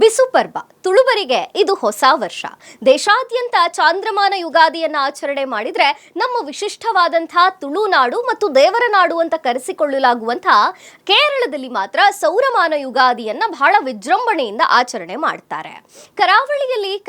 ಬಿಸು ಪರ್ವ ತುಳುವರಿಗೆ ಇದು ಹೊಸ ವರ್ಷ. ದೇಶಾದ್ಯಂತ ಚಾಂದ್ರಮಾನ ಯುಗಾದಿಯನ್ನ ಆಚರಣೆ ಮಾಡಿದ್ರೆ ನಮ್ಮ ವಿಶಿಷ್ಟವಾದಂತಹ ತುಳುನಾಡು ಮತ್ತು ದೇವರ ನಾಡು ಅಂತ ಕರೆಸಿಕೊಳ್ಳಲಾಗುವಂತಹ ಕೇರಳದಲ್ಲಿ ಮಾತ್ರ ಸೌರಮಾನ ಯುಗಾದಿಯನ್ನ ಬಹಳ ವಿಜೃಂಭಣೆಯಿಂದ ಆಚರಣೆ ಮಾಡ್ತಾರೆ.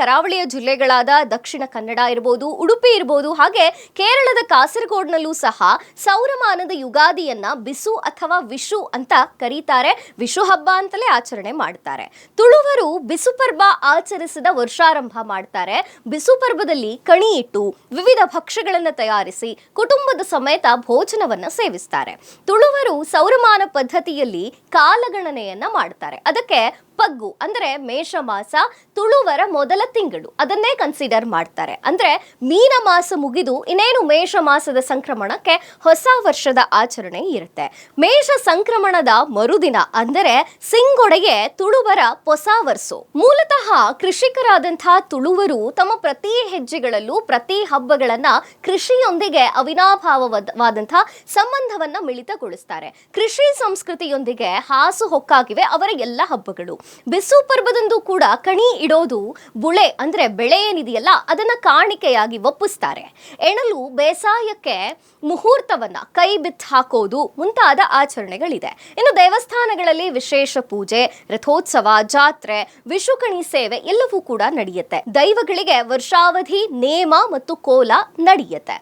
ಕರಾವಳಿಯ ಜಿಲ್ಲೆಗಳಾದ ದಕ್ಷಿಣ ಕನ್ನಡ ಇರಬಹುದು, ಉಡುಪಿ ಇರಬಹುದು, ಹಾಗೆ ಕೇರಳದ ಕಾಸರಗೋಡ್ನಲ್ಲೂ ಸಹ ಸೌರಮಾನದ ಯುಗಾದಿಯನ್ನ ಬಿಸು ಅಥವಾ ವಿಷು ಅಂತ ಕರೀತಾರೆ. ವಿಷು ಹಬ್ಬ ಅಂತಲೇ ಆಚರಣೆ ಮಾಡ್ತಾರೆ. ತುಳುವರು ಬಿಸು ಪರ್ವ ಆಚರಿಸಿದ ವರ್ಷಾರಂಭ ಮಾಡ್ತಾರೆ. ಬಿಸು ಪರ್ವದಲ್ಲಿ ಕಣಿ ಇಟ್ಟು ವಿವಿಧ ಭಕ್ಷ್ಯಗಳನ್ನು ತಯಾರಿಸಿ ಕುಟುಂಬದ ಸಮೇತ ಭೋಜನವನ್ನ ಸೇವಿಸ್ತಾರೆ. ತುಳುವರು ಸೌರಮಾನ ಪದ್ಧತಿಯಲ್ಲಿ ಕಾಲಗಣನೆಯನ್ನ ಮಾಡ್ತಾರೆ. ಅದಕ್ಕೆ ಪಗ್ಗು ಅಂದ್ರೆ ಮೇಷ ಮಾಸ ತುಳುವರ ಮೊದಲ ತಿಂಗಳು ಅದನ್ನೇ ಕನ್ಸಿಡರ್ ಮಾಡ್ತಾರೆ. ಅಂದ್ರೆ ಮೀನ ಮಾಸ ಮುಗಿದು ಇನ್ನೇನು ಮೇಷ ಮಾಸದ ಸಂಕ್ರಮಣಕ್ಕೆ ಹೊಸ ವರ್ಷದ ಆಚರಣೆ ಇರುತ್ತೆ. ಮೇಷ ಸಂಕ್ರಮಣದ ಮರುದಿನ ಅಂದರೆ ಸಿಂಗೊಡೆಗೆ ತುಳುವರ ಹೊಸ ವರ್ಷ. ಮೂಲತಃ ಕೃಷಿಕರಾದಂತಹ ತುಳುವರು ತಮ್ಮ ಪ್ರತಿ ಹೆಜ್ಜೆಗಳಲ್ಲೂ ಪ್ರತಿ ಹಬ್ಬಗಳನ್ನ ಕೃಷಿಯೊಂದಿಗೆ ಅವಿನಾಭಾವವಾದಂತಹ ಸಂಬಂಧವನ್ನ ಮಿಳಿತಗೊಳಿಸ್ತಾರೆ. ಕೃಷಿ ಸಂಸ್ಕೃತಿಯೊಂದಿಗೆ ಹಾಸು ಹೊಕ್ಕಾಗಿವೆ ಅವರ ಎಲ್ಲ ಹಬ್ಬಗಳು. ಬಿಸು ಪರ್ವದಂದು ಕೂಡ ಕಣಿ ಇಡೋದು, ಬುಳೆ ಅಂದ್ರೆ ಬೆಳೆ ಏನಿದೆಯಲ್ಲ ಅದನ್ನ ಕಾಣಿಕೆಯಾಗಿ ಒಪ್ಪಿಸ್ತಾರೆ. ಎಣಲು ಬೇಸಾಯಕ್ಕೆ ಮುಹೂರ್ತವನ್ನ ಕೈ ಬಿತ್ತು ಹಾಕೋದು ಮುಂತಾದ ಆಚರಣೆಗಳಿದೆ. ಇನ್ನು ದೇವಸ್ಥಾನಗಳಲ್ಲಿ ವಿಶೇಷ ಪೂಜೆ, ರಥೋತ್ಸವ, ಜಾತ್ರೆ, ವಿಷುಕಣಿ ಸೇವೆ ಎಲ್ಲವೂ ಕೂಡ ನಡೆಯುತ್ತೆ. ದೈವಗಳಿಗೆ ವರ್ಷಾವಧಿ ನೇಮ ಮತ್ತು ಕೋಲ ನಡೆಯುತ್ತೆ.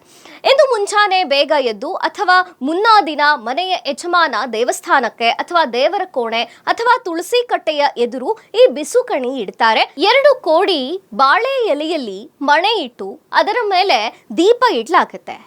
ಎಂದು ಮುಂಚಾನೆ ಬೇಗ ಎದ್ದು ಅಥವಾ ಮುನ್ನಾ ದಿನ ಮನೆಯ ಯಜಮಾನ ದೇವಸ್ಥಾನಕ್ಕೆ ಅಥವಾ ದೇವರ ಕೋಣೆ ಅಥವಾ ತುಳಸಿ ಕಟ್ಟೆಯ ಎದುರು ಈ ಬಿಸುಕಣಿ ಇಡ್ತಾರೆ. 2 ಕೋಡಿ ಬಾಳೆ ಎಲೆಯಲ್ಲಿ ಮಣೆ ಇಟ್ಟು ಅದರ ಮೇಲೆ ದೀಪ ಇಡ್ಲಾಗುತ್ತೆ.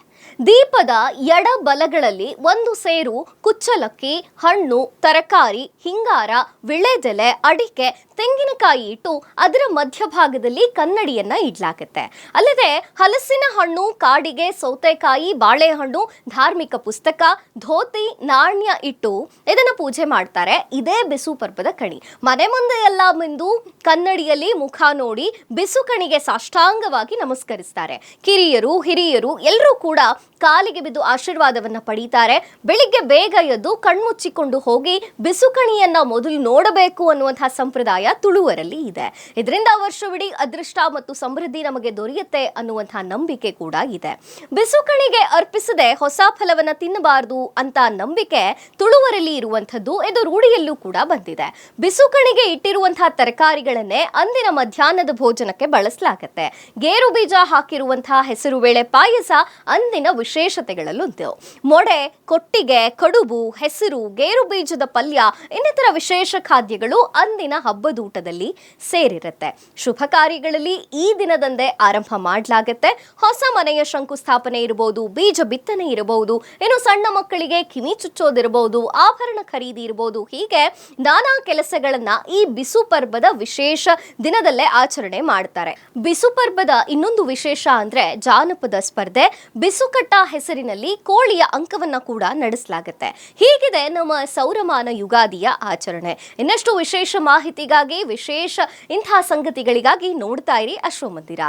ದೀಪದ ಎಡ ಬಲಗಳಲ್ಲಿ 1 ಸೇರು ಕುಚ್ಚಲಕ್ಕಿ, ಹಣ್ಣು, ತರಕಾರಿ, ಹಿಂಗಾರ, ವಿಳೆದೆಲೆ, ಅಡಿಕೆ, ತೆಂಗಿನಕಾಯಿ ಇಟ್ಟು ಅದರ ಮಧ್ಯಭಾಗದಲ್ಲಿ ಕನ್ನಡಿಯನ್ನ ಇಡ್ಲಾಗುತ್ತೆ. ಅಲ್ಲದೆ ಹಲಸಿನ ಹಣ್ಣು, ಕಾಡಿಗೆ, ಸೌತೆಕಾಯಿ, ಬಾಳೆಹಣ್ಣು, ಧಾರ್ಮಿಕ ಪುಸ್ತಕ, ಧೋತಿ, ನಾಣ್ಯ ಇಟ್ಟು ಇದನ್ನ ಪೂಜೆ ಮಾಡ್ತಾರೆ. ಇದೇ ಬಿಸು ಪರ್ವದ ಕಣಿ. ಮನೆ ಮುಂದೆ ಎಲ್ಲ ಬಂದು ಕನ್ನಡಿಯಲ್ಲಿ ಮುಖ ನೋಡಿ ಬಿಸು ಕಣಿಗೆ ಸಾಷ್ಟಾಂಗವಾಗಿ ನಮಸ್ಕರಿಸ್ತಾರೆ. ಕಿರಿಯರು, ಹಿರಿಯರು ಎಲ್ಲರೂ ಕೂಡ ಕಾಲಿಗೆ ಬಿದ್ದು ಆಶೀರ್ವಾದವನ್ನ ಪಡೀತಾರೆ. ಬೆಳಿಗ್ಗೆ ಬೇಗ ಎದ್ದು ಕಣ್ಮುಚ್ಚಿಕೊಂಡು ಹೋಗಿ ಬಿಸುಕಣಿಯನ್ನ ಮೊದಲು ನೋಡಬೇಕು ಅನ್ನುವಂತಹ ಸಂಪ್ರದಾಯ ತುಳುವರಲ್ಲಿ ಇದೆ. ಇದರಿಂದ ವರ್ಷವಿಡೀ ಅದೃಷ್ಟ ಮತ್ತು ಸಮೃದ್ಧಿ ನಮಗೆ ದೊರೆಯುತ್ತೆ ಅನ್ನುವಂತಹ ನಂಬಿಕೆ ಕೂಡ ಇದೆ. ಬಿಸುಕಣಿಗೆ ಅರ್ಪಿಸದೆ ಹೊಸ ಫಲವನ್ನ ತಿನ್ನಬಾರದು ಅಂತ ನಂಬಿಕೆ ತುಳುವರಲ್ಲಿ ಇರುವಂತದ್ದು. ಇದು ರೂಢಿಯಲ್ಲೂ ಕೂಡ ಬಂದಿದೆ. ಬಿಸುಕಣಿಗೆ ಇಟ್ಟಿರುವಂತಹ ತರಕಾರಿಗಳನ್ನೇ ಅಂದಿನ ಮಧ್ಯಾಹ್ನದ ಭೋಜನಕ್ಕೆ ಬಳಸಲಾಗುತ್ತೆ. ಗೇರು ಬೀಜ ಹಾಕಿರುವಂತಹ ಹೆಸರುಬೇಳೆ ಪಾಯಸ ಅಂದಿನ ವಿಶೇಷತೆಗಳಲ್ಲೊಂದು. ಮೊಡೆ, ಕೊಟ್ಟಿಗೆ, ಕಡುಬು, ಹೆಸರು, ಗೇರು ಬೀಜದ ಪಲ್ಯ ಇನ್ನಿತರ ವಿಶೇಷ ಖಾದ್ಯಗಳು ಅಂದಿನ ಹಬ್ಬದೂಟದಲ್ಲಿ ಸೇರಿರುತ್ತೆ. ಶುಭ ಕಾರ್ಯಗಳಲ್ಲಿ ಈ ದಿನದಂದೇ ಆರಂಭ ಮಾಡಲಾಗುತ್ತೆ. ಹೊಸ ಮನೆಯ ಶಂಕುಸ್ಥಾಪನೆ ಇರಬಹುದು, ಬೀಜ ಬಿತ್ತನೆ ಇರಬಹುದು, ಇನ್ನು ಸಣ್ಣ ಮಕ್ಕಳಿಗೆ ಕಿವಿ ಚುಚ್ಚೋದಿರಬಹುದು, ಆಭರಣ ಖರೀದಿ ಇರಬಹುದು. ಹೀಗೆ ನಾನಾ ಕೆಲಸಗಳನ್ನ ಈ ಬಿಸು ಪರ್ವದ ವಿಶೇಷ ದಿನದಲ್ಲೇ ಆಚರಣೆ ಮಾಡ್ತಾರೆ. ಬಿಸು ಪರ್ವದ ಇನ್ನೊಂದು ವಿಶೇಷ ಅಂದ್ರೆ ಜಾನಪದ ಸ್ಪರ್ಧೆ. ಬಿಸುಕಟ್ಟ ಹೆಸರಿನಲ್ಲಿ ಕೋಳಿಯ ಅಂಕವನ್ನ ಕೂಡ ನಡೆಸಲಾಗುತ್ತೆ. ಹೀಗಿದೆ ನಮ್ಮ ಸೌರಮಾನ ಯುಗಾದಿಯ ಆಚರಣೆ. ಇನ್ನಷ್ಟು ವಿಶೇಷ ಮಾಹಿತಿಗಾಗಿ, ವಿಶೇಷ ಇಂತಹ ಸಂಗತಿಗಳಿಗಾಗಿ ನೋಡ್ತಾ ಇರಿ ಅಶ್ವಮಂದಿರ.